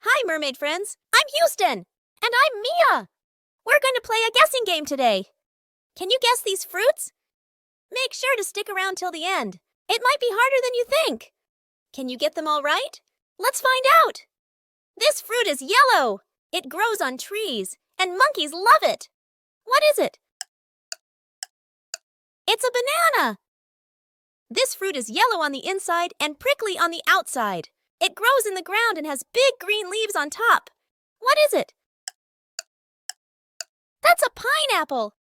Hi, mermaid friends. I'm Houston. And I'm Mia. We're going to play a guessing game today. Can you guess these fruits? Make sure to stick around till the end. It might be harder than you think. Can you get them all right? Let's find out. This fruit is yellow. It grows on trees, and monkeys love it. What is it? It's a banana. This fruit is yellow on the inside and prickly on the outside. It grows in the ground and has big green leaves on top. What is it? That's a pineapple.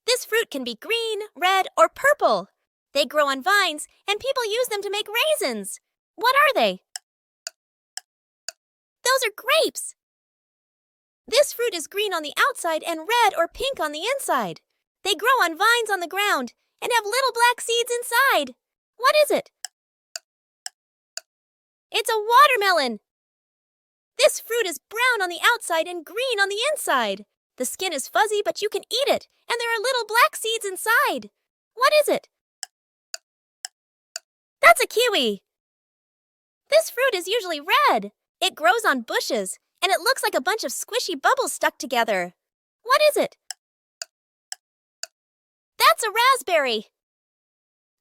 This fruit can be green, red, or purple. They grow on vines, and people use them to make raisins. What are they? Those are grapes. This fruit is green on the outside and red or pink on the inside. They grow on vines on the ground and have little black seeds inside. What is it? It's a watermelon. This fruit is brown on the outside and green on the inside. The skin is fuzzy, but you can eat it, and there are little black seeds inside. What is it? That's a kiwi. This fruit is usually red. It grows on bushes, and it looks like a bunch of squishy bubbles stuck together. What is it? That's a raspberry.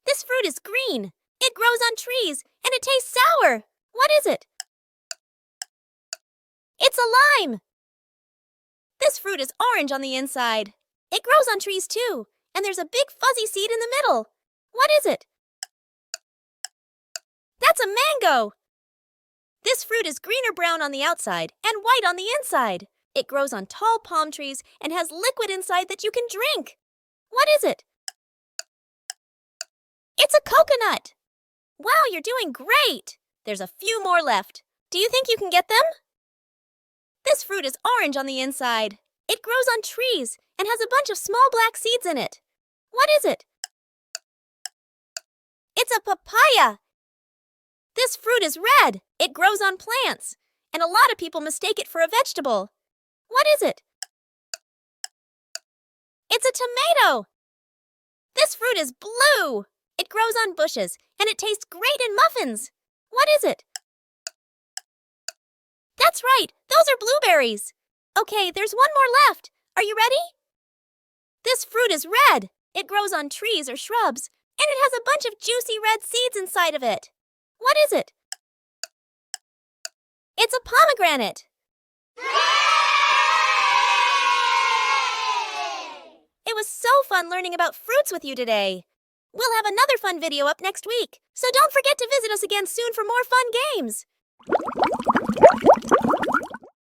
This fruit is green. It grows on trees, and it tastes sour. What is it? It's a lime. This fruit is orange on the inside. It grows on trees too, and there's a big fuzzy seed in the middle. What is it? That's a mango. This fruit is green or brown on the outside and white on the inside. It grows on tall palm trees and has liquid inside that you can drink. What is it? It's a coconut. Wow, you're doing great. There's a few more left. Do you think you can get them? This fruit is orange on the inside. It grows on trees and has a bunch of small black seeds in it. What is it? It's a papaya. This fruit is red. It grows on plants, and a lot of people mistake it for a vegetable. What is it? It's a tomato. This fruit is blue. It grows on bushes, and it tastes great in muffins. What is it? That's right, those are blueberries. Okay, there's one more left. Are you ready? This fruit is red. It grows on trees or shrubs, and it has a bunch of juicy red seeds inside of it. What is it? It's a pomegranate. It was so fun learning about fruits with you today. We'll have another fun video up next week, so don't forget to visit us again soon for more fun games.